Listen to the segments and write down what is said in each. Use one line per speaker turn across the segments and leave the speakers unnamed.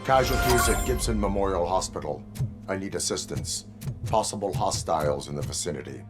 Casualties at Gibson Memorial Hospital. I need assistance. Possible hostiles in the vicinity.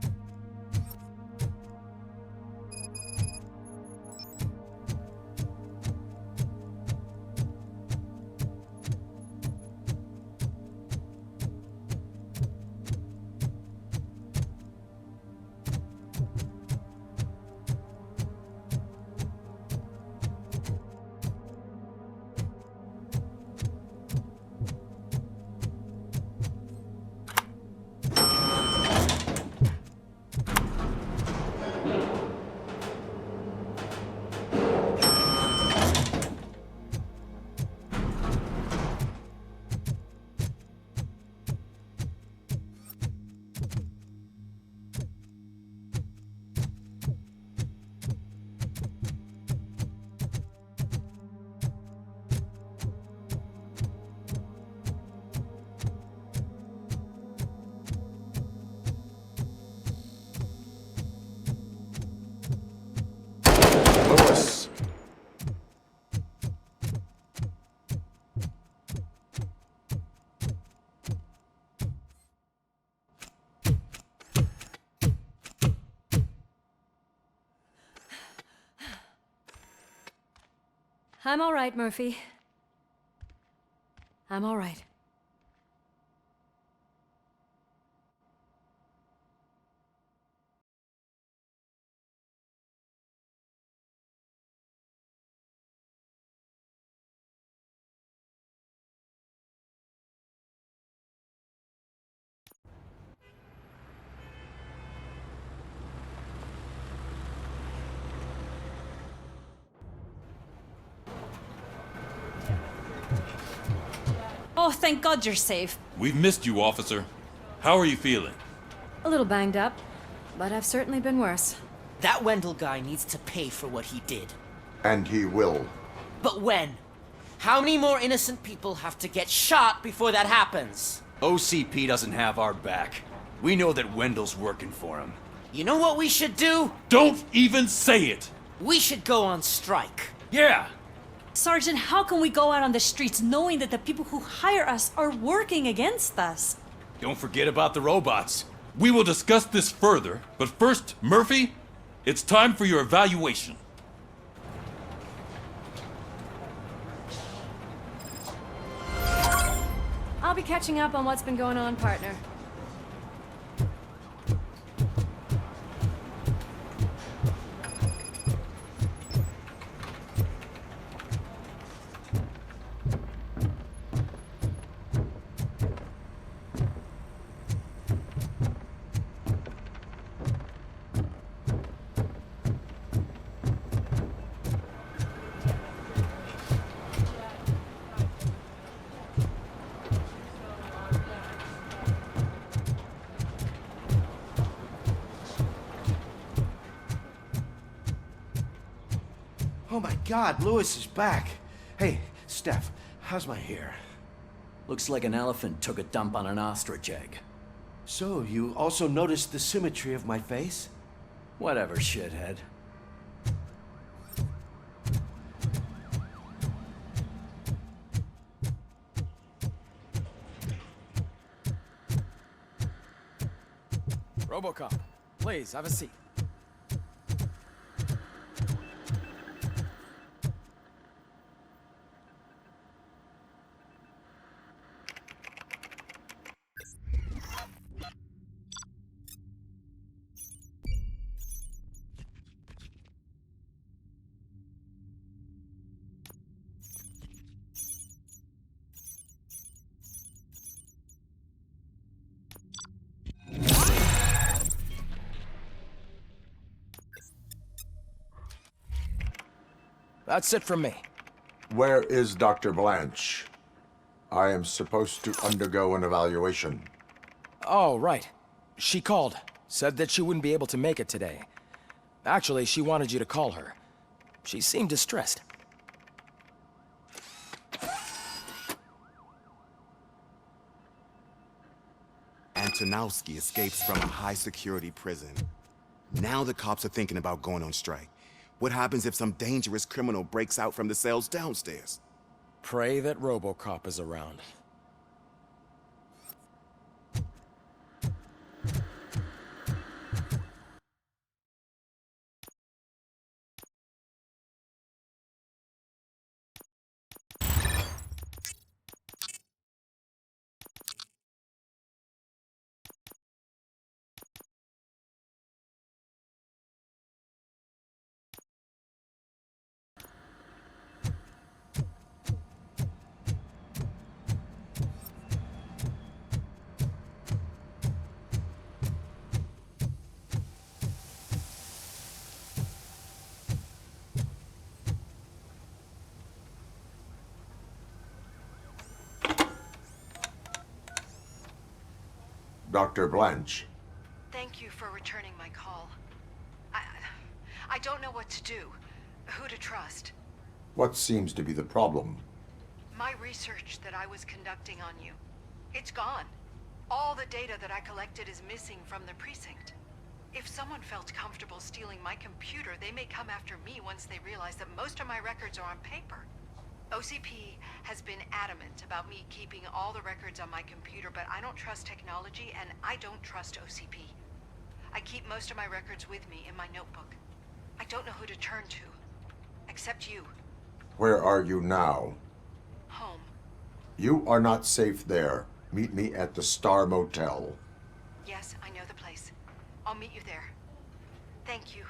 Lewis.
I'm all right, Murphy. I'm all right. Oh, thank God you're safe.
We've missed you, officer. How are you feeling?
A little banged up, but I've certainly been worse.
That Wendell guy needs to pay for what he did.
And he will.
But when? How many more innocent people have to get shot before that happens?
OCP doesn't have our back. We know that Wendell's working for him.
You know what we should do?
Don't even say it!
We should go on strike.
Yeah!
Sergeant, how can we go out on the streets knowing that the people who hire us are working against us?
Don't forget about the robots.
We will discuss this further, but first, Murphy, it's time for your evaluation.
I'll be catching up on what's been going on, partner.
Oh my God, Lewis is back. Hey, Steph, how's my hair?
Looks like an elephant took a dump on an ostrich egg.
So, you also noticed the symmetry of my face?
Whatever, shithead.
RoboCop, please, have a seat. That's it from me.
Where is Dr. Blanche? I am supposed to undergo an evaluation.
Oh, right. She called. Said that she wouldn't be able to make it today. Actually, she wanted you to call her. She seemed distressed.
Antonowski escapes from a high-security prison. Now the cops are thinking about going on strike. What happens if some dangerous criminal breaks out from the cells downstairs?
Pray that RoboCop is around.
Dr. Blanche.
Thank you for returning my call. I don't know what to do, who to trust.
What seems to be the problem?
My research that I was conducting on you, it's gone. All the data that I collected is missing from the precinct. If someone felt comfortable stealing my computer, they may come after me once they realize that most of my records are on paper. OCP has been adamant about me keeping all the records on my computer, but I don't trust technology and I don't trust OCP. I keep most of my records with me in my notebook. I don't know who to turn to, except you.
Where are you now?
Home.
You are not safe there. Meet me at the Star Motel.
Yes, I know the place. I'll meet you there. Thank you.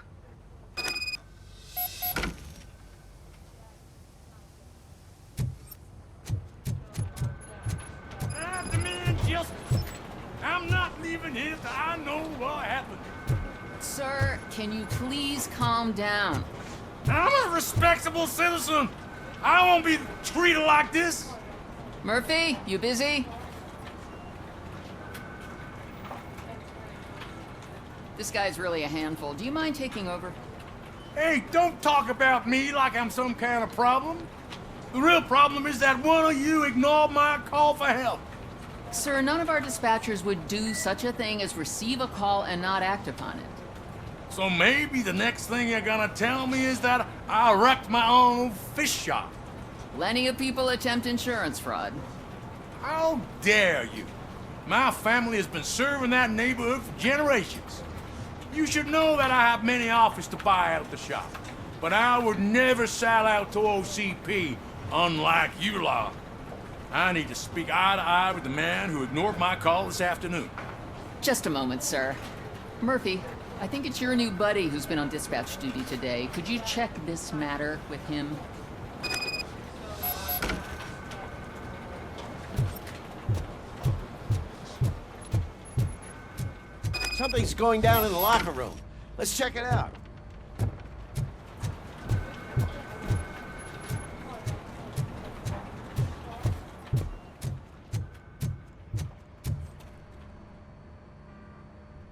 I demand justice. I'm not leaving here till I know what happened.
Sir, can you please calm down?
I'm a respectable citizen. I won't be treated like this.
Murphy, you busy? This guy's really a handful. Do you mind taking over?
Hey, don't talk about me like I'm some kind of problem. The real problem is that one of you ignored my call for help.
Sir, none of our dispatchers would do such a thing as receive a call and not act upon it.
So maybe the next thing you're gonna tell me is that I wrecked my own fish shop.
Plenty of people attempt insurance fraud.
How dare you? My family has been serving that neighborhood for generations. You should know that I have many offers to buy out the shop. But I would never sell out to OCP, unlike you lot. I need to speak eye to eye with the man who ignored my call this afternoon.
Just a moment, sir. Murphy, I think it's your new buddy who's been on dispatch duty today. Could you check this matter with him?
Something's going down in the locker room. Let's check it out.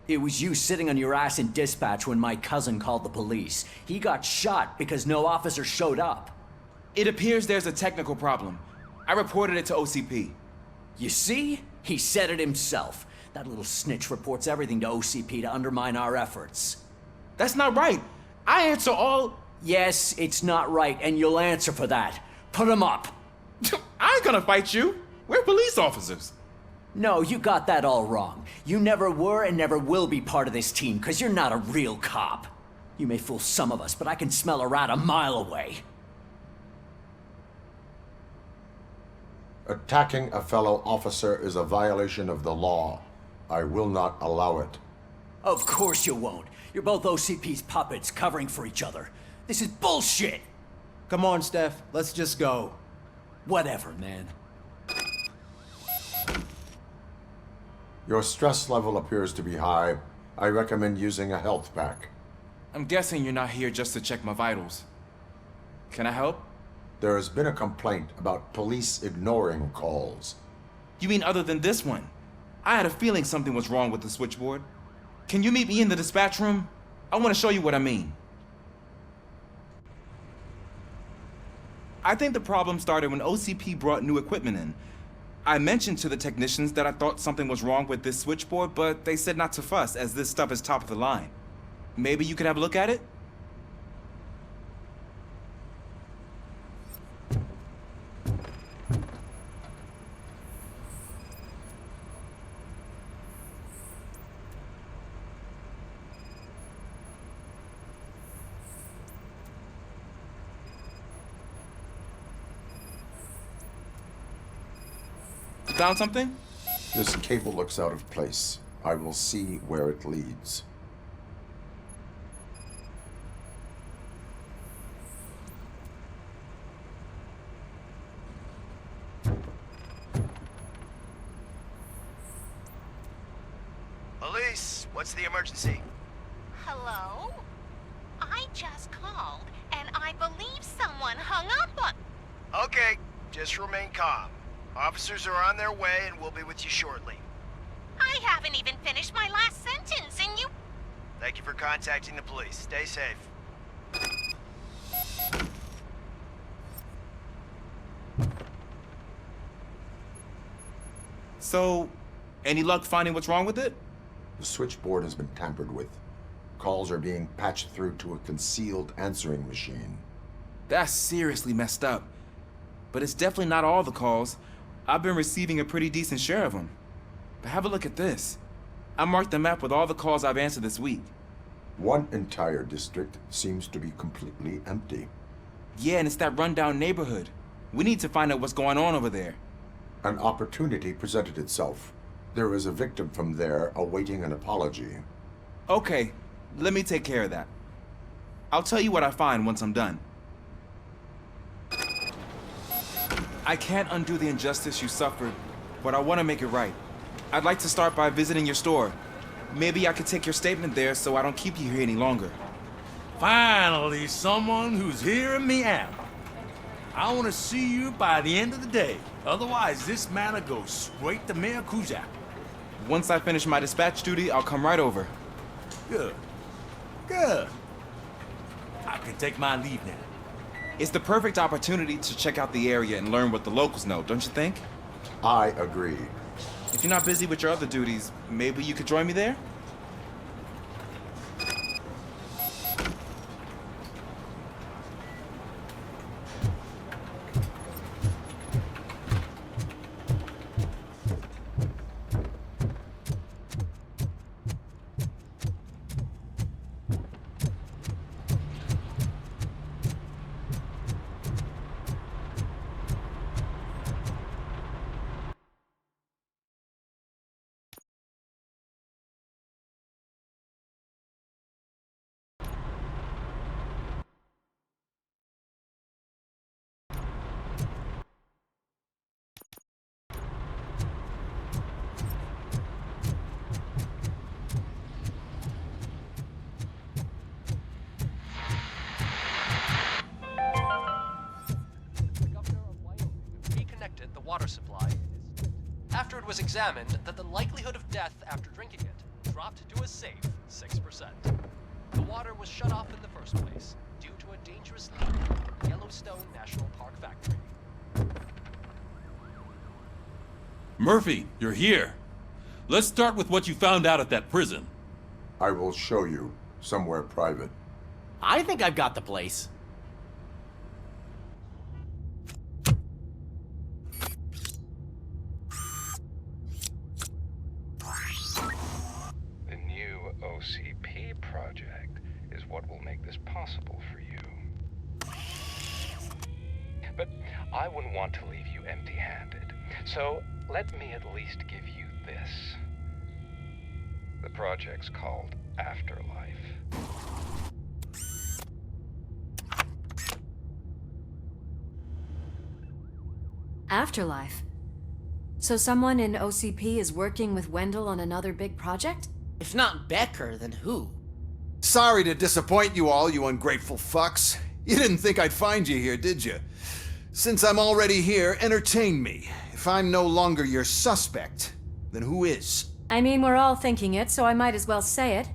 It was you sitting on your ass in dispatch when my cousin called the police. He got shot because no officer showed up.
It appears there's a technical problem. I reported it to OCP.
You see? He said it himself. That little snitch reports everything to OCP to undermine our efforts.
That's not right. I answer all...
Yes, it's not right, and you'll answer for that. Put him up.
I ain't gonna fight you. We're police officers.
No, you got that all wrong. You never were and never will be part of this team, because you're not a real cop. You may fool some of us, but I can smell a rat a mile away.
Attacking a fellow officer is a violation of the law. I will not allow it.
Of course you won't. You're both OCP's puppets covering for each other. This is bullshit!
Come on, Steph. Let's just go.
Whatever, man.
Your stress level appears to be high. I recommend using a health pack.
I'm guessing you're not here just to check my vitals. Can I help?
There has been a complaint about police ignoring calls.
You mean other than this one? I had a feeling something was wrong with the switchboard. Can you meet me in the dispatch room? I want to show you what I mean. I think the problem started when OCP brought new equipment in. I mentioned to the technicians that I thought something was wrong with this switchboard, but they said not to fuss, as this stuff is top of the line. Maybe you could have a look at it? Found something?
This cable looks out of place. I will see where it leads.
Police, what's the emergency?
Hello? I just called, and I believe someone hung up on...
Okay, just remain calm. Officers are on their way and we'll be with you shortly.
I haven't even finished my last sentence, and you...
Thank you for contacting the police. Stay safe.
So, any luck finding what's wrong with it?
The switchboard has been tampered with. Calls are being patched through to a concealed answering machine.
That's seriously messed up. But it's definitely not all the calls. I've been receiving a pretty decent share of them. But have a look at this. I marked the map with all the calls I've answered this week.
One entire district seems to be completely empty.
Yeah, and it's that rundown neighborhood. We need to find out what's going on over there.
An opportunity presented itself. There is a victim from there awaiting an apology.
Okay, let me take care of that. I'll tell you what I find once I'm done. I can't undo the injustice you suffered, but I want to make it right. I'd like to start by visiting your store. Maybe I could take your statement there so I don't keep you here any longer.
Finally, someone who's hearing me out. I want to see you by the end of the day. Otherwise, this matter goes straight to Mayor Kuzak.
Once I finish my dispatch duty, I'll come right over.
Good. Good. I can take my leave now.
It's the perfect opportunity to check out the area and learn what the locals know, don't you think?
I agree.
If you're not busy with your other duties, maybe you could join me there?
Water supply. After it was examined that the likelihood of death after drinking it dropped to a safe 6%. The water was shut off in the first place due to a dangerous leak in the Yellowstone National Park factory.
Murphy, you're here. Let's start with what you found out at that prison.
I will show you somewhere private.
I think I've got the place.
OCP project is what will make this possible for you. But I wouldn't want to leave you empty-handed, so let me at least give you this. The project's called Afterlife.
Afterlife? So someone in OCP is working with Wendell on another big project?
If not Becker, then who?
Sorry to disappoint you all, you ungrateful fucks. You didn't think I'd find you here, did you? Since I'm already here, entertain me. If I'm no longer your suspect, then who is?
I mean, we're all thinking it, so I might as well say it.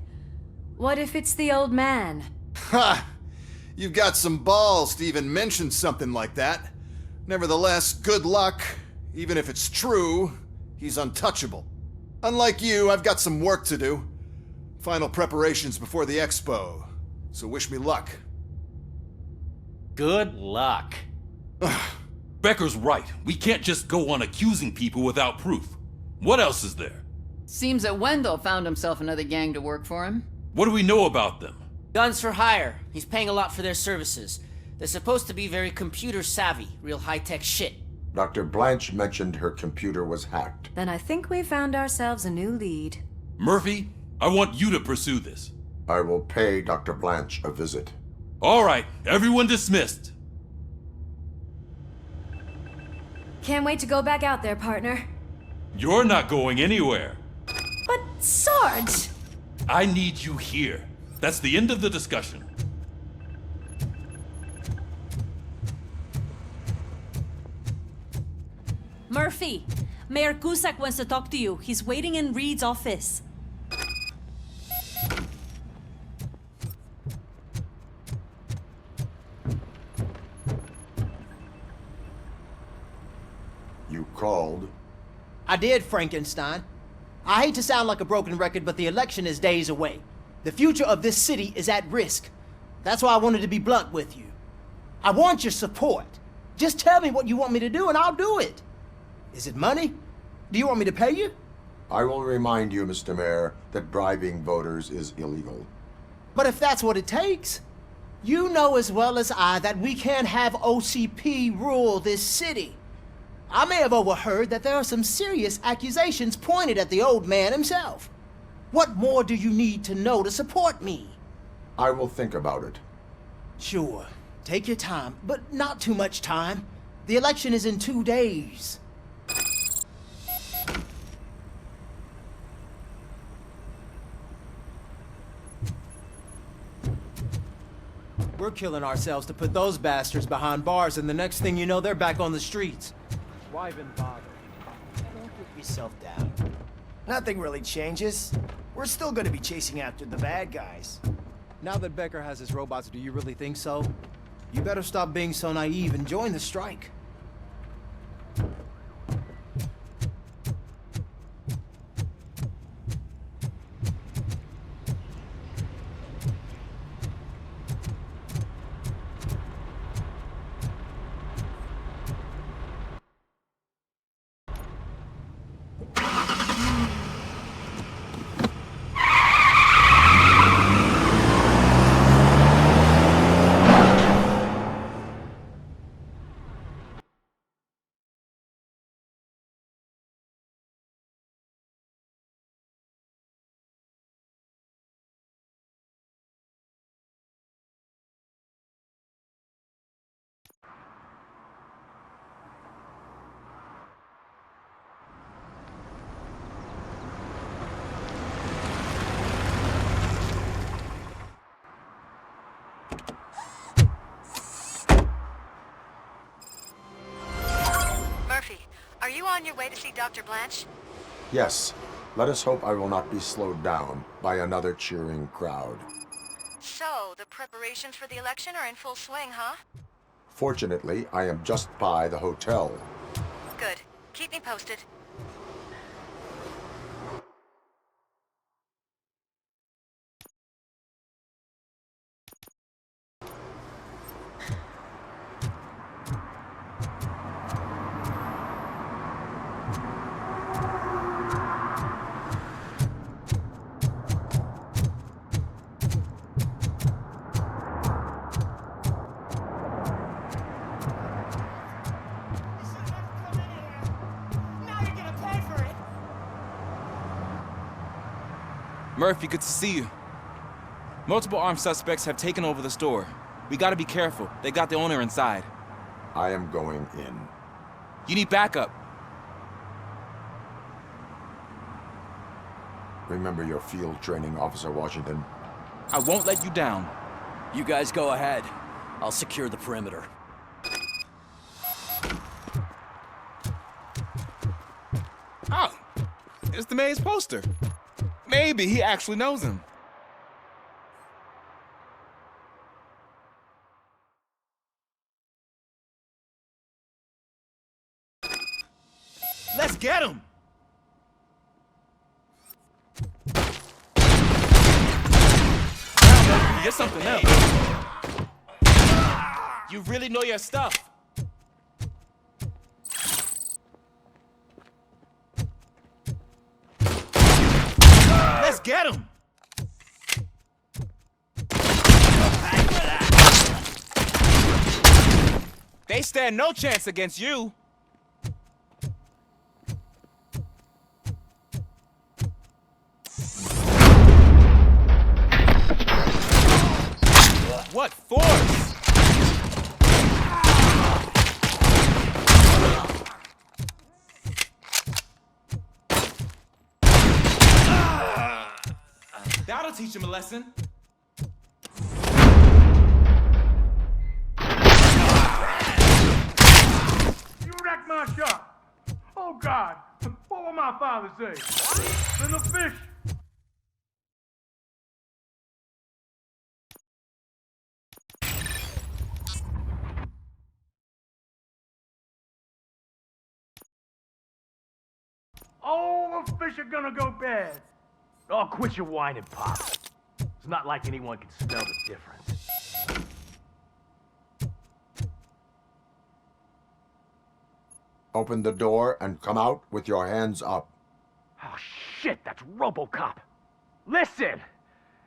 What if it's the old man?
Ha! You've got some balls to even mention something like that. Nevertheless, good luck. Even if it's true, he's untouchable. Unlike you, I've got some work to do. Final preparations before the expo. So wish me luck.
Good luck.
Becker's right. We can't just go on accusing people without proof. What else is there?
Seems that Wendell found himself another gang to work for him.
What do we know about them?
Guns for hire. He's paying a lot for their services. They're supposed to be very computer savvy, real high-tech shit.
Dr. Blanche mentioned her computer was hacked.
Then I think we found ourselves a new lead.
Murphy, I want you to pursue this.
I will pay Dr. Blanche a visit.
All right, everyone dismissed.
Can't wait to go back out there, partner.
You're not going anywhere.
But, Sarge!
I need you here. That's the end of the discussion.
Murphy, Mayor Cusack wants to talk to you. He's waiting in Reed's office.
You called?
I did, Frankenstein. I hate to sound like a broken record, but the election is days away. The future of this city is at risk. That's why I wanted to be blunt with you. I want your support. Just tell me what you want me to do and I'll do it. Is it money? Do you want me to pay you?
I will remind you, Mr. Mayor, that bribing voters is illegal.
But if that's what it takes, you know as well as I that we can't have OCP rule this city. I may have overheard that there are some serious accusations pointed at the old man himself. What more do you need to know to support me?
I will think about it.
Sure. Take your time, but not too much time. The election is in 2 days. We're killing ourselves to put those bastards behind bars, and the next thing you know, they're back on the streets. Why even bother? Don't put yourself down.
Nothing really changes. We're still gonna be chasing after the bad guys.
Now that Becker has his robots, do you really think so? You better stop being so naive and join the strike.
Are you on your way to see Dr. Blanche?
Yes. Let us hope I will not be slowed down by another cheering crowd.
So, the preparations for the election are in full swing, huh?
Fortunately, I am just by the hotel.
Good. Keep me posted.
Murphy, good to see you. Multiple armed suspects have taken over the store. We gotta be careful. They got the owner inside.
I am going in.
You need backup.
Remember your field training, Officer Washington.
I won't let you down.
You guys go ahead. I'll secure the perimeter.
Oh, it's the mayor's poster. Maybe he actually knows him. Let's get him! You're something else. You really know your stuff. Let's get him! They stand no chance against you. What force? That'll teach him a lesson.
You wrecked my shop. Oh, God. What will my father say? Then the fish. All the fish are gonna go bad.
Oh, quit your whining, Pop. It's not like anyone can smell the difference.
Open the door and come out with your hands up.
Oh, shit, that's RoboCop. Listen!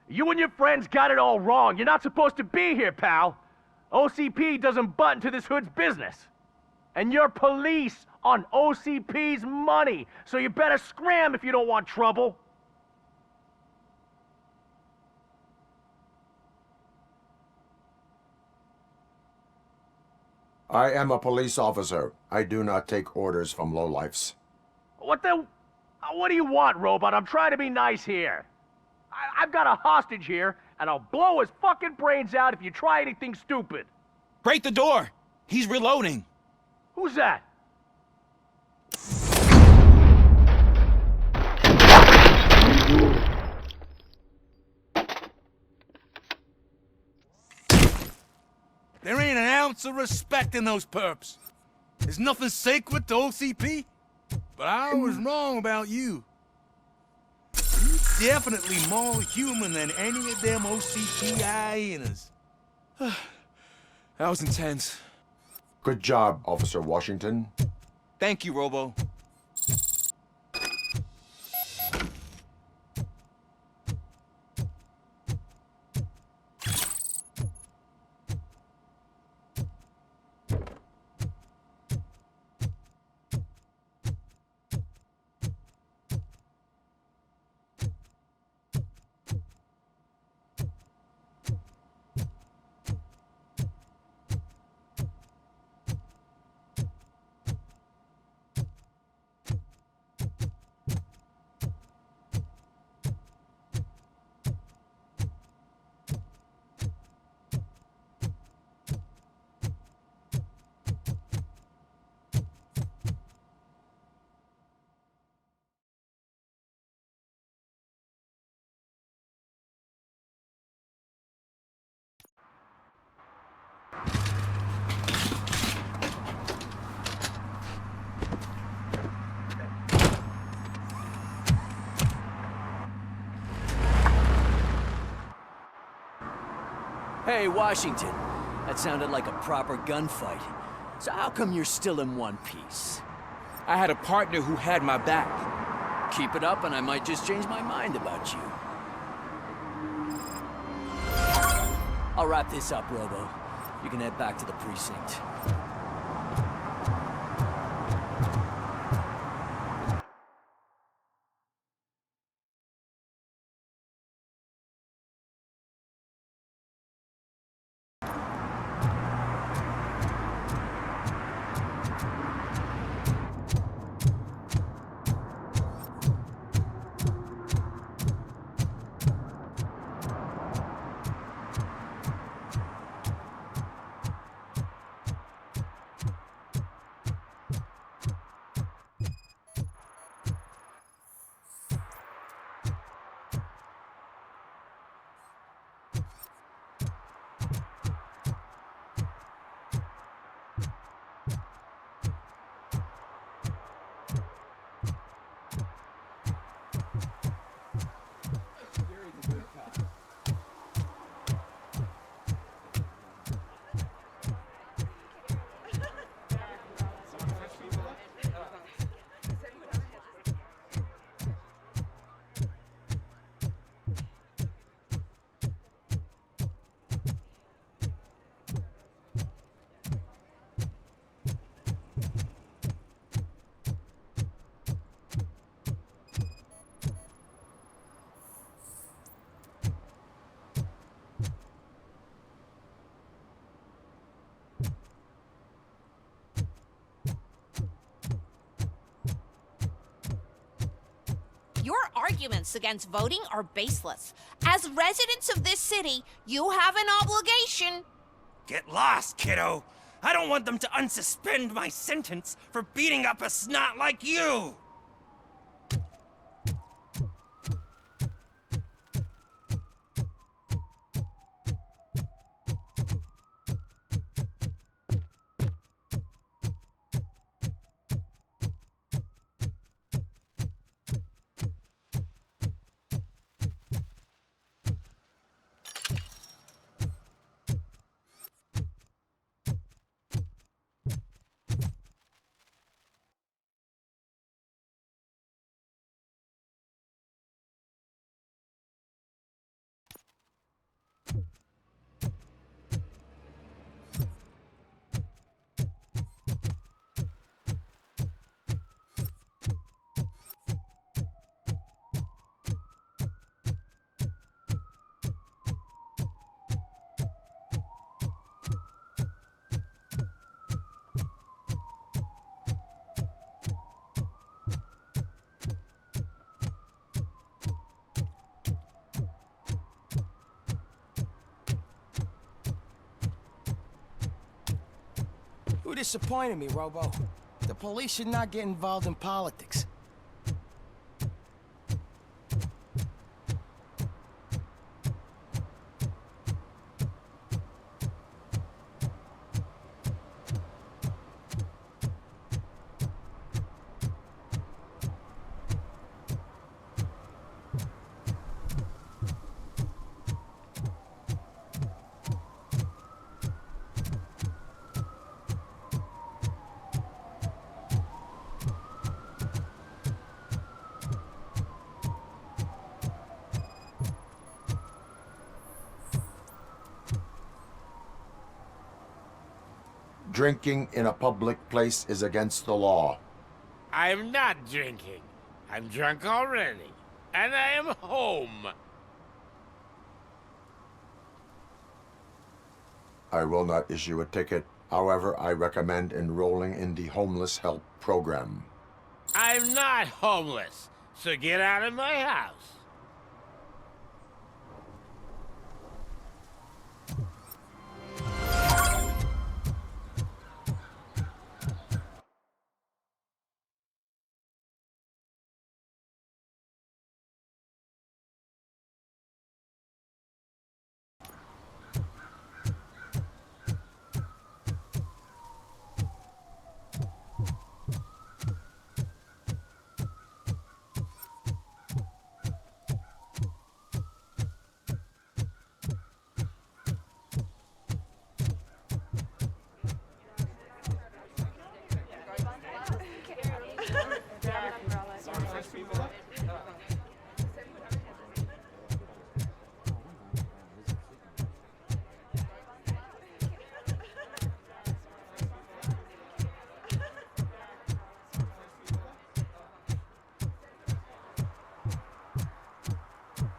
You and your friends got it all wrong. You're not supposed to be here, pal. OCP doesn't butt into this hood's business. And you're police on OCP's money, so you better scram if you don't want trouble.
I am a police officer. I do not take orders from lowlifes.
What do you want, Robot? I'm trying to be nice here. I've got a hostage here, and I'll blow his fucking brains out if you try anything stupid.
Break the door! He's reloading.
Who's that?
There ain't an ounce of respect in those perps. There's nothing sacred to OCP. But I was wrong about you. You're definitely more human than any of them OCP hyenas.
That was intense.
Good job, Officer Washington.
Thank you, Robo.
Hey, Washington. That sounded like a proper gunfight. So how come you're still in one piece?
I had a partner who had my back.
Keep it up and I might just change my mind about you. I'll wrap this up, Robo. You can head back to the precinct.
arguments against voting are baseless. As residents of this city, you have an obligation.
Get lost, kiddo. I don't want them to unsuspend my sentence for beating up a snot like you.
You disappointed me, Robo. The police should not get involved in politics.
Drinking in a public place is against the law.
I'm not drinking. I'm drunk already. And I am home.
I will not issue a ticket. However, I recommend enrolling in the homeless help program.
I'm not homeless, so get out of my house.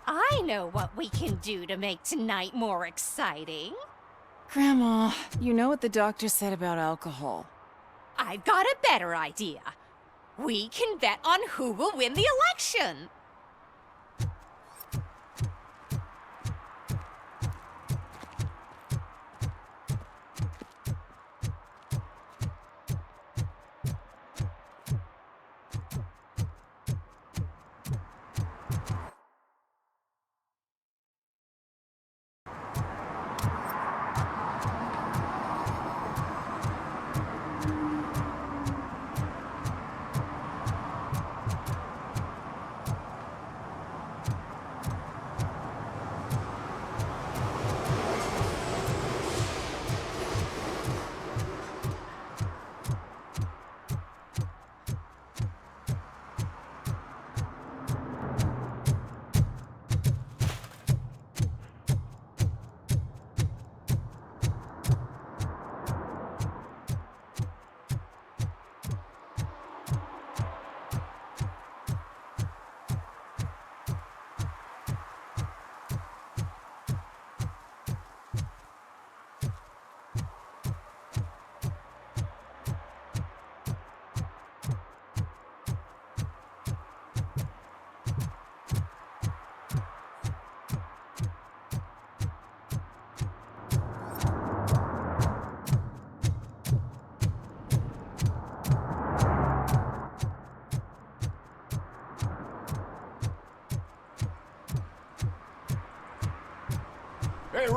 I know what we can do to make tonight more exciting.
Grandma, you know what the doctor said about alcohol.
I've got a better idea. We can bet on who will win the election.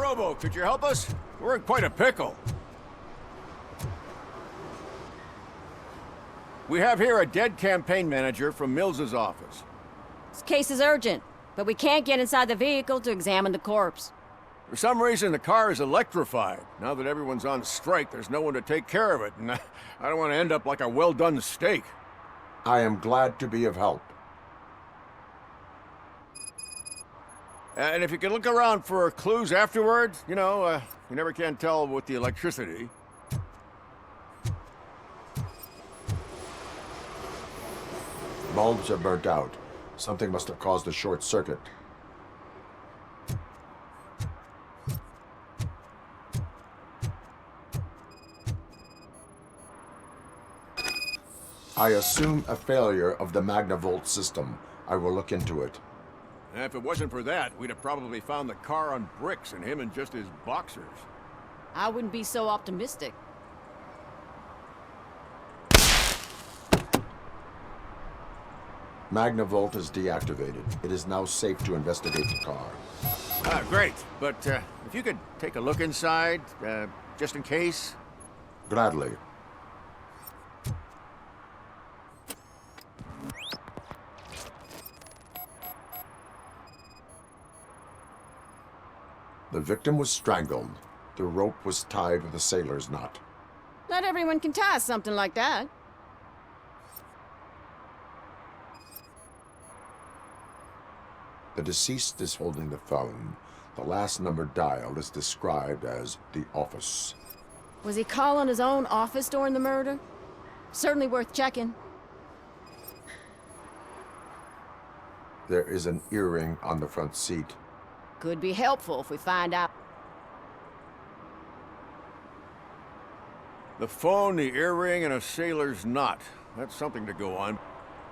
Robo, could you help us? We're in quite a pickle. We have here a dead campaign manager from Mills's office.
This case is urgent, but we can't get inside the vehicle to examine the corpse.
For some reason, the car is electrified. Now that everyone's on strike, there's no one to take care of it, and I don't want to end up like a well-done steak.
I am glad to be of help.
And if you can look around for clues afterwards, you know, you never can tell with the electricity.
Bulbs are burnt out. Something must have caused a short circuit. I assume a failure of the Magnavolt system. I will look into it.
And if it wasn't for that, we'd have probably found the car on bricks and him in just his boxers.
I wouldn't be so optimistic.
Magnavolt is deactivated. It is now safe to investigate the car.
Great. But if you could take a look inside, just in case.
Gladly. The victim was strangled. The rope was tied with a sailor's knot.
Not everyone can tie something like that.
The deceased is holding the phone. The last number dialed is described as the office.
Was he calling his own office during the murder? Certainly worth checking.
There is an earring on the front seat.
Could be helpful if we find out.
The phone, the earring, and a sailor's knot. That's something to go on.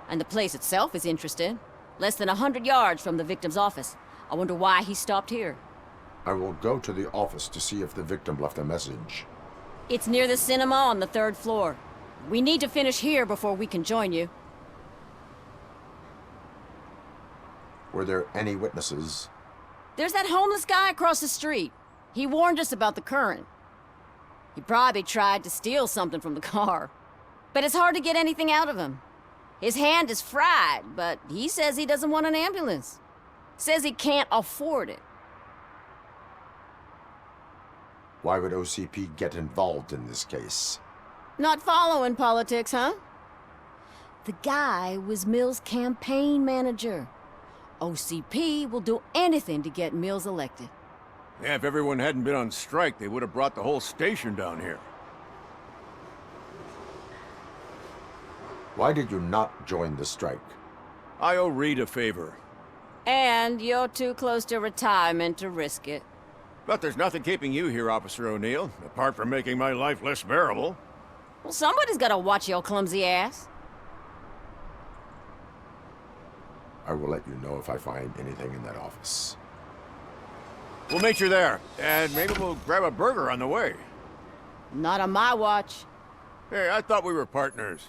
And the place itself is interesting. Less than 100 yards from the victim's office. I wonder why he stopped here.
I will go to the office to see if the victim left a message.
It's near the cinema on the 3rd floor. We need to finish here before we can join you.
Were there any witnesses?
There's that homeless guy across the street. He warned us about the current. He probably tried to steal something from the car. But it's hard to get anything out of him. His hand is fried, but he says he doesn't want an ambulance. Says he can't afford it.
Why would OCP get involved in this case?
Not following politics, huh? The guy was Mills' campaign manager. OCP will do anything to get Mills elected.
Yeah, if everyone hadn't been on strike, they would have brought the whole station down here.
Why did you not join the strike?
I owe Reed a favor.
And you're too close to retirement to risk it.
But there's nothing keeping you here, Officer O'Neill, apart from making my life less bearable.
Well, somebody's gotta watch your clumsy ass.
I will let you know if I find anything in that office.
We'll meet you there, and maybe we'll grab a burger on the way.
Not on my watch.
Hey, I thought we were partners.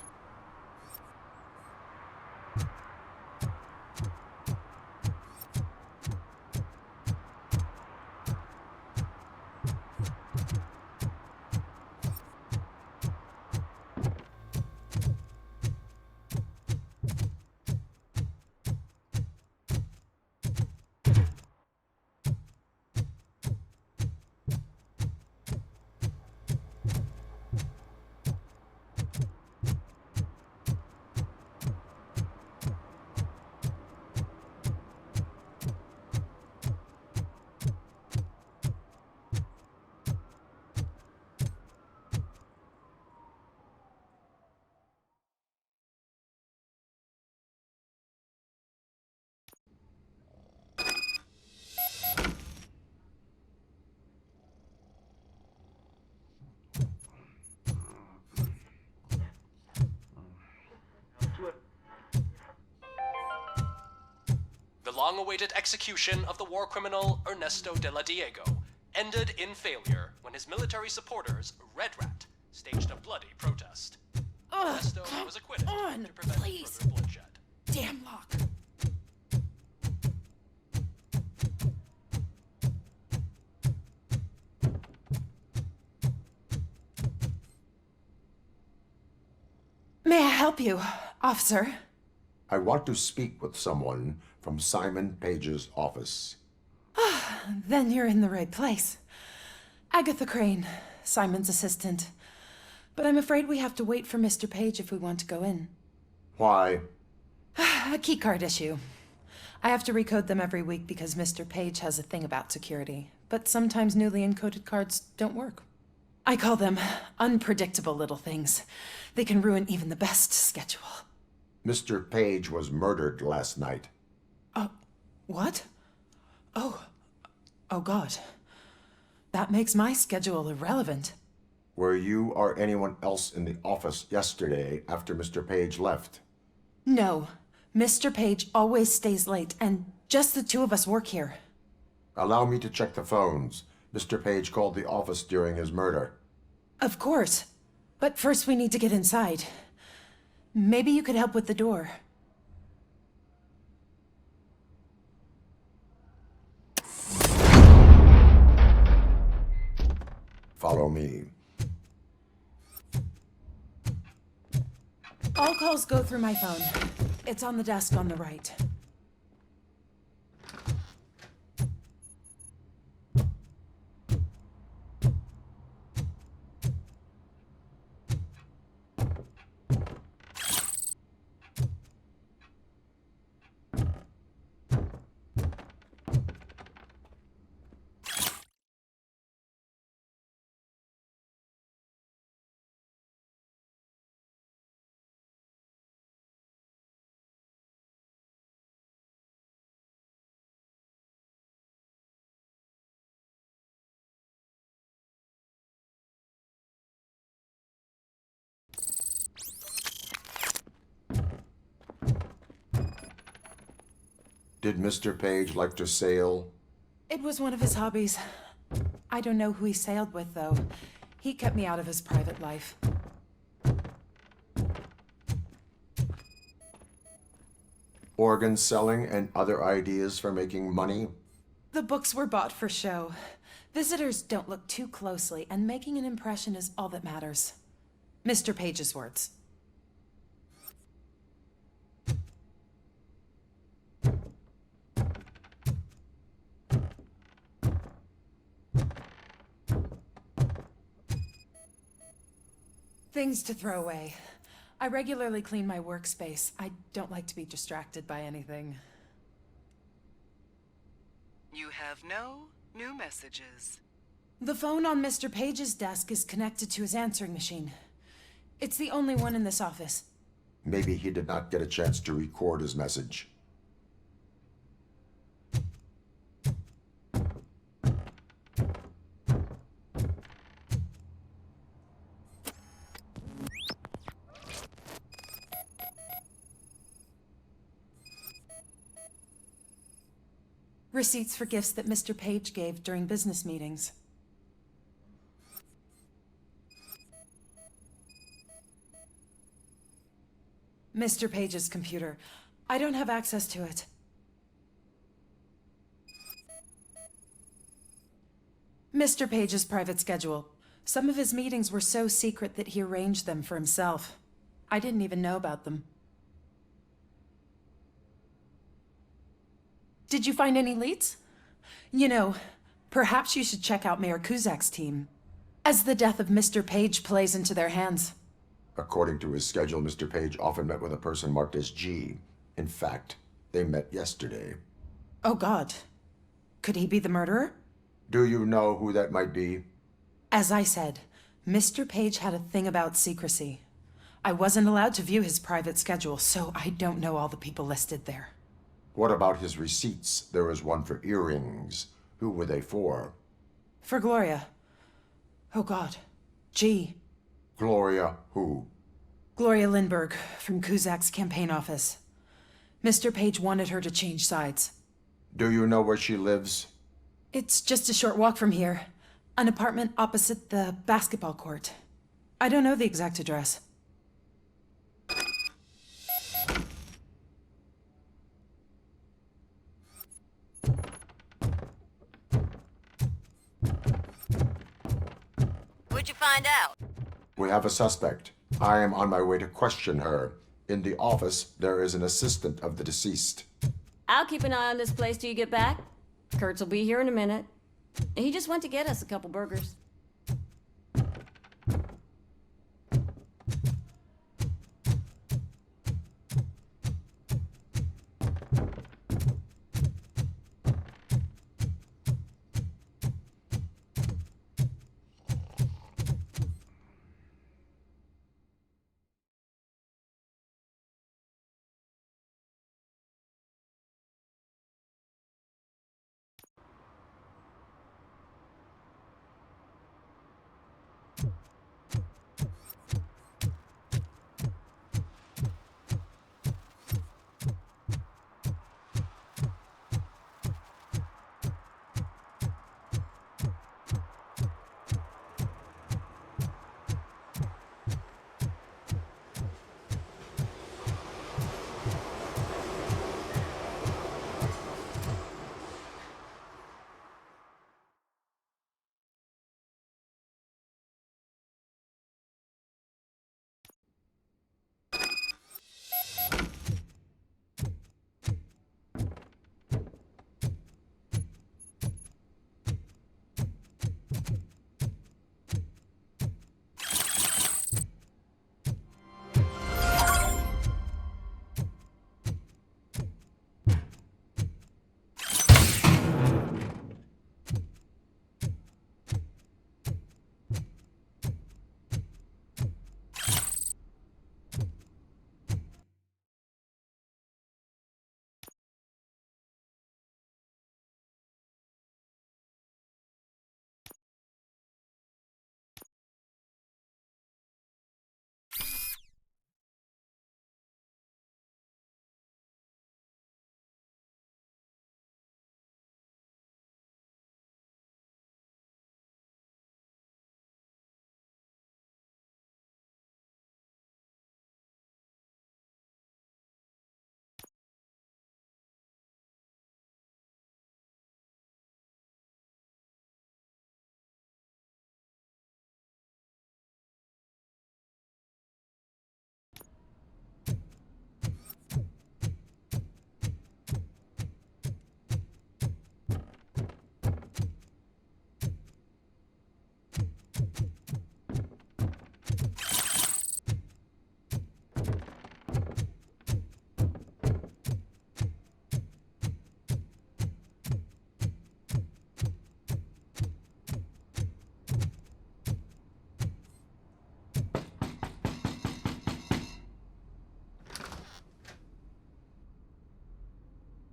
The long-awaited execution of the war criminal Ernesto de la Diego ended in failure when his military supporters, Red Rat, staged a bloody protest. Ernesto was acquitted to prevent further bloodshed.
Damn lock.
help you, officer?
I want to speak with someone from Simon Page's office.
Then you're in the right place. Agatha Crane, Simon's assistant. But I'm afraid we have to wait for Mr. Page if we want to go in.
Why?
A keycard issue. I have to recode them every week because Mr. Page has a thing about security. But sometimes newly encoded cards don't work. I call them unpredictable little things. They can ruin even the best schedule.
Mr. Page was murdered last night.
What? Oh God. That makes my schedule irrelevant.
Were you or anyone else in the office yesterday after Mr. Page left?
No. Mr. Page always stays late, and just the two of us work here.
Allow me to check the phones. Mr. Page called the office during his murder.
Of course. But first we need to get inside. Maybe you could help with the door.
Follow me.
All calls go through my phone. It's on the desk on the right.
Did Mr. Page like to sail?
It was one of his hobbies. I don't know who he sailed with, though. He kept me out of his private life.
Organ selling and other ideas for making money?
The books were bought for show. Visitors don't look too closely, and making an impression is all that matters. Mr. Page's words. Things to throw away. I regularly clean my workspace. I don't like to be distracted by anything.
You have no new messages.
The phone on Mr. Page's desk is connected to his answering machine. It's the only one in this office.
Maybe he did not get a chance to record his message.
Receipts for gifts that Mr. Page gave during business meetings. Mr. Page's computer. I don't have access to it. Mr. Page's private schedule. Some of his meetings were so secret that he arranged them for himself. I didn't even know about them. Did you find any leads? You know, perhaps you should check out Mayor Kuzak's team, as the death of Mr. Page plays into their hands.
According to his schedule, Mr. Page often met with a person marked as G. In fact, they met yesterday.
Oh God. Could he be the murderer?
Do you know who that might be?
As I said, Mr. Page had a thing about secrecy. I wasn't allowed to view his private schedule, so I don't know all the people listed there.
What about his receipts? There was one for earrings. Who were they for?
For Gloria. Oh God. G.
Gloria who?
Gloria Lindbergh, from Kuzak's campaign office. Mr. Page wanted her to change sides.
Do you know where she lives?
It's just a short walk from here. An apartment opposite the basketball court. I don't know the exact address.
What'd you find out?
We have a suspect. I am on my way to question her. In the office, there is an assistant of the deceased.
I'll keep an eye on this place till you get back. Kurtz will be here in a minute. He just went to get us a couple burgers.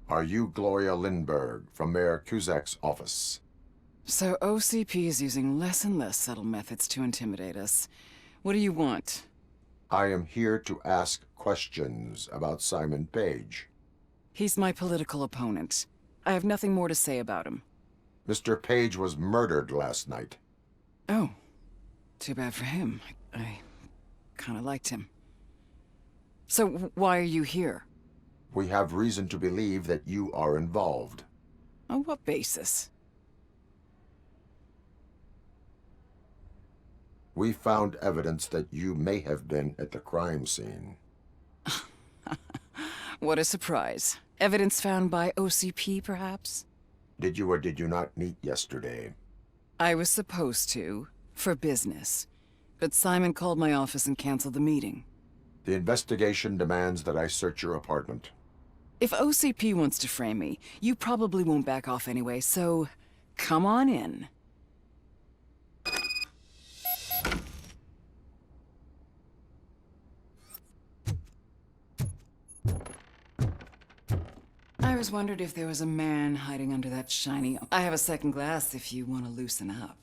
Are you Gloria Lindbergh from Mayor Cusack's office?
So OCP is using less and less subtle methods to intimidate us. What do you want?
I am here to ask questions about Simon Page.
He's my political opponent. I have nothing more to say about him.
Mr. Page was murdered last night.
Oh, too bad for him. I kind of liked him. So why are you here?
We have reason to believe that you are involved.
On what basis?
We found evidence that you may have been at the crime scene.
What a surprise. Evidence found by OCP, perhaps?
Did you or did you not meet yesterday?
I was supposed to, for business. But Simon called my office and canceled the meeting.
The investigation demands that I search your apartment.
If OCP wants to frame me, you probably won't back off anyway, so come on in. I always wondered if there was a man hiding under that shiny... I have a second glass if you want to loosen up.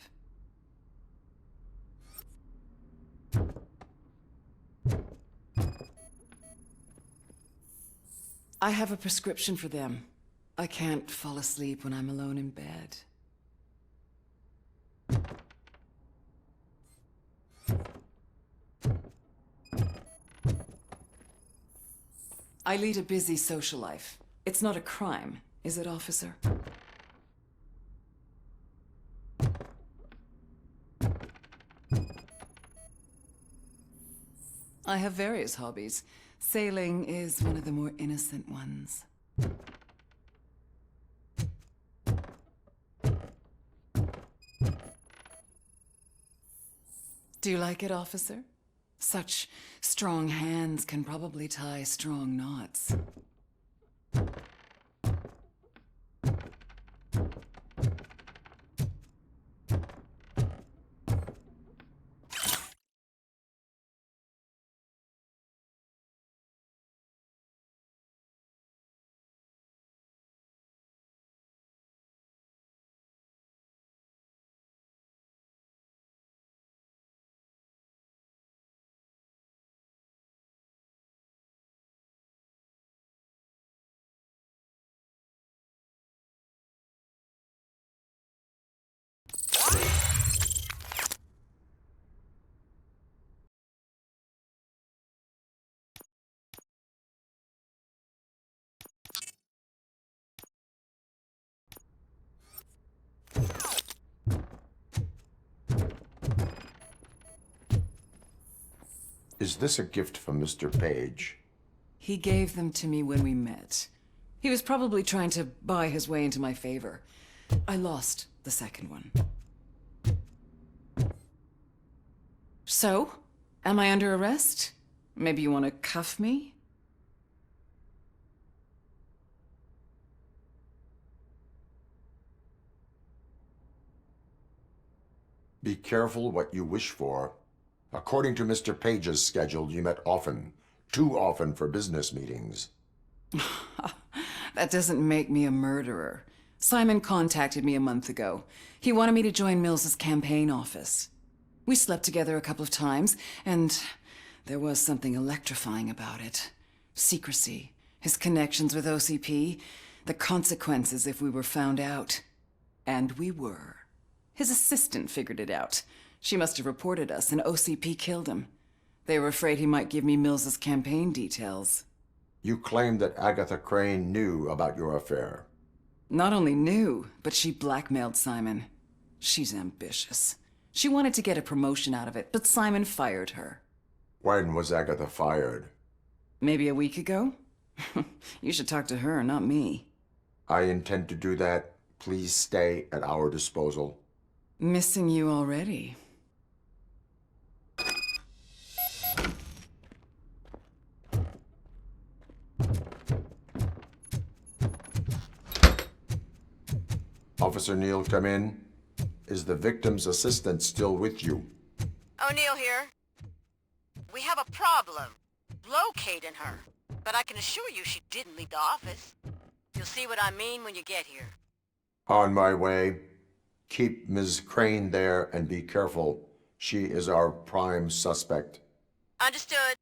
I have a prescription for them. I can't fall asleep when I'm alone in bed. I lead a busy social life. It's not a crime, is it, officer? I have various hobbies. Sailing is one of the more innocent ones. Do you like it, officer? Such strong hands can probably tie strong knots.
Is this a gift from Mr. Page?
He gave them to me when we met. He was probably trying to buy his way into my favor. I lost the second one. So, am I under arrest? Maybe you want to cuff me?
Be careful what you wish for. According to Mr. Page's schedule, you met often. Too often for business meetings.
That doesn't make me a murderer. Simon contacted me a month ago. He wanted me to join Mills's campaign office. We slept together a couple of times, and there was something electrifying about it. Secrecy, his connections with OCP, the consequences if we were found out. And we were. His assistant figured it out. She must have reported us, and OCP killed him. They were afraid he might give me Mills's campaign details.
You claimed that Agatha Crane knew about your affair.
Not only knew, but she blackmailed Simon. She's ambitious. She wanted to get a promotion out of it, but Simon fired her.
When was Agatha fired?
Maybe a week ago? You should talk to her, not me.
I intend to do that. Please stay at our disposal.
Missing you already.
Officer Neal, come in. Is the victim's assistant still with you?
O'Neill here. We have a problem locating her, but I can assure you she didn't leave the office. You'll see what I mean when you get here.
On my way. Keep Ms. Crane there and be careful. She is our prime suspect.
Understood.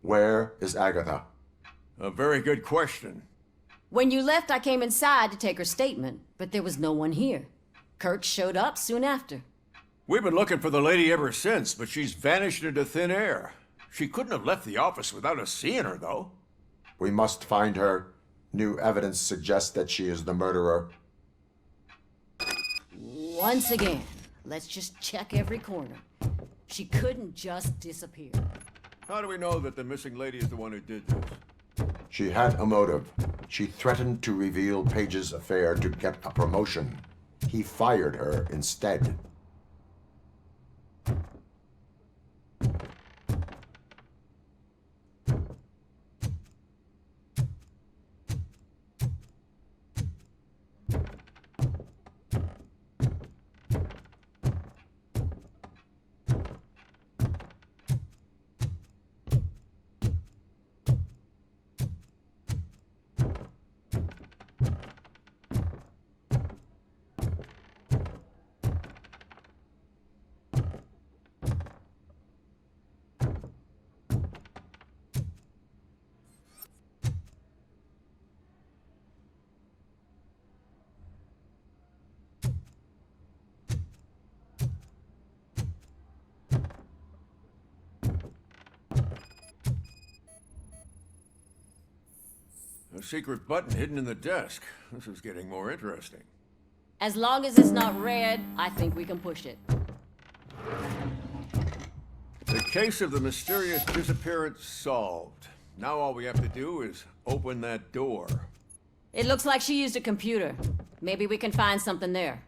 Where is Agatha?
A very good question.
When you left, I came inside to take her statement, but there was no one here. Kurt showed up soon after.
We've been looking for the lady ever since, but she's vanished into thin air. She couldn't have left the office without us seeing her, though.
We must find her. New evidence suggests that she is the murderer.
Once again, let's just check every corner. She couldn't just disappear.
How do we know that the missing lady is the one who did this?
She had a motive. She threatened to reveal Page's affair to get a promotion. He fired her instead.
A secret button hidden in the desk. This is getting more interesting.
As long as it's not red, I think we can push it.
The case of the mysterious disappearance solved. Now all we have to do is open that door.
It looks like she used a computer. Maybe we can find something there.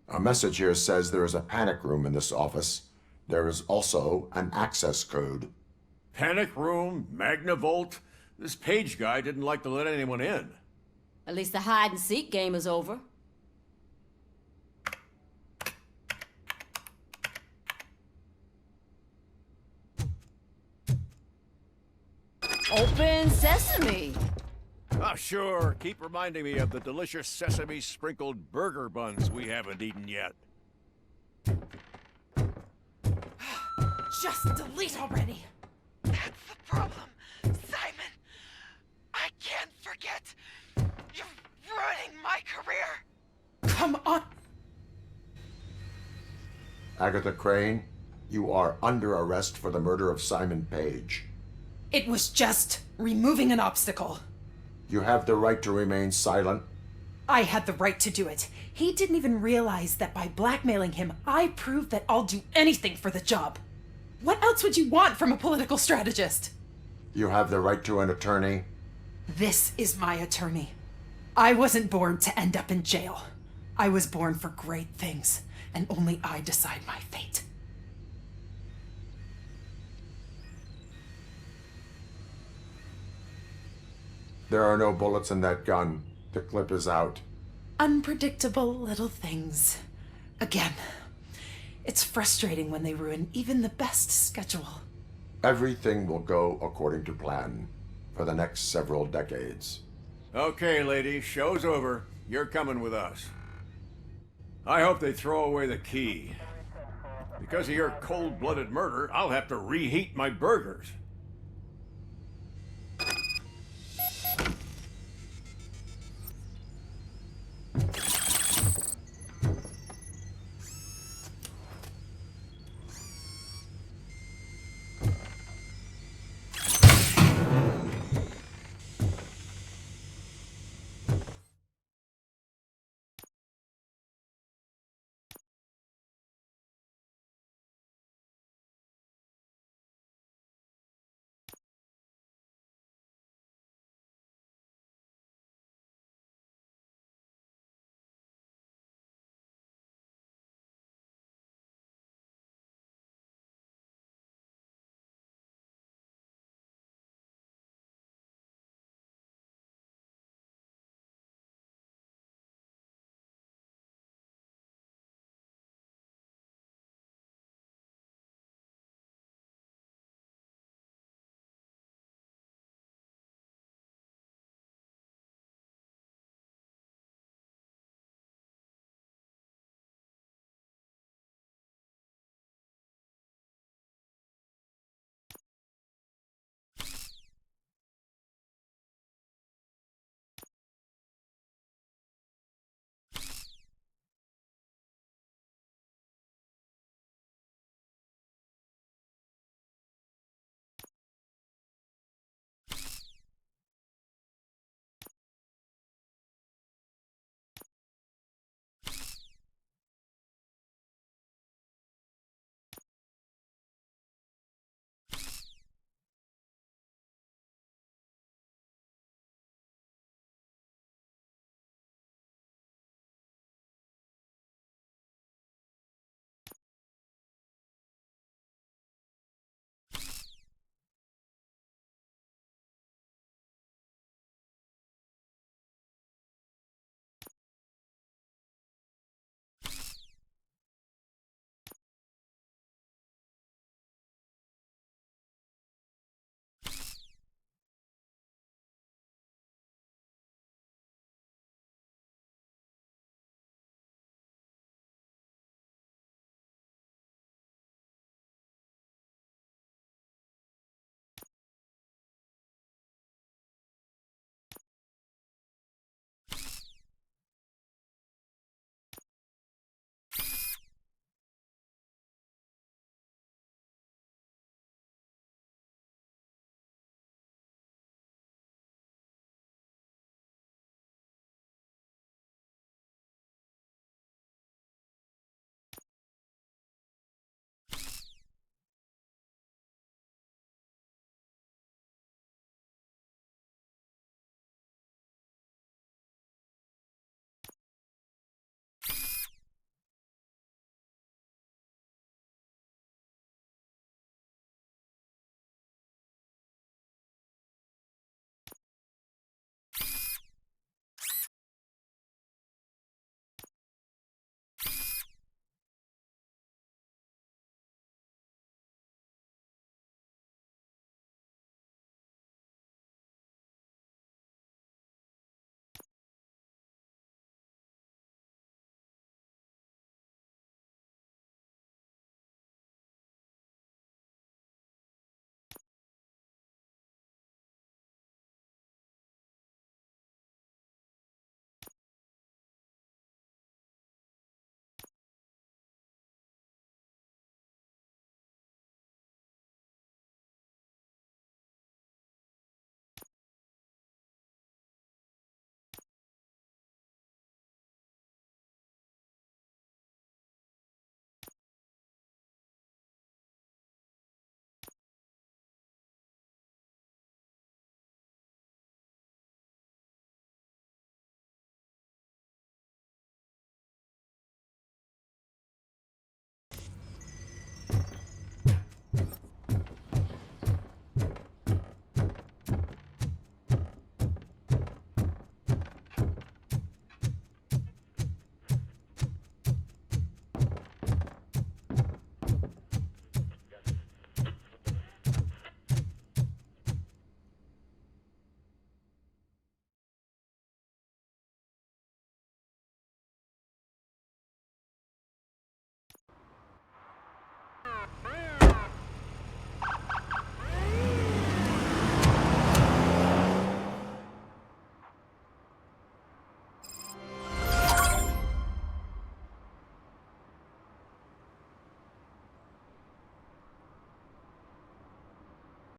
A message here says there is a panic room in this office. There is also an access code.
Panic room? Magnavolt? This Page guy didn't like to let anyone in.
At least the hide-and-seek game is over. Open sesame!
Ah, sure. Keep reminding me of the delicious sesame-sprinkled burger buns we haven't eaten yet.
Just delete already!
That's the problem, Simon. I can't forget. You're ruining my career.
Come on!
Agatha Crane, you are under arrest for the murder of Simon Page.
It was just removing an obstacle.
You have the right to remain silent.
I had the right to do it. He didn't even realize that by blackmailing him, I proved that I'll do anything for the job. What else would you want from a political strategist?
You have the right to an attorney.
This is my attorney. I wasn't born to end up in jail. I was born for great things, and only I decide my fate.
There are no bullets in that gun. The clip is out.
Unpredictable little things. Again, it's frustrating when they ruin even the best schedule.
Everything will go according to plan for the next several decades.
Okay, lady, show's over. You're coming with us. I hope they throw away the key. Because of your cold-blooded murder, I'll have to reheat my burgers.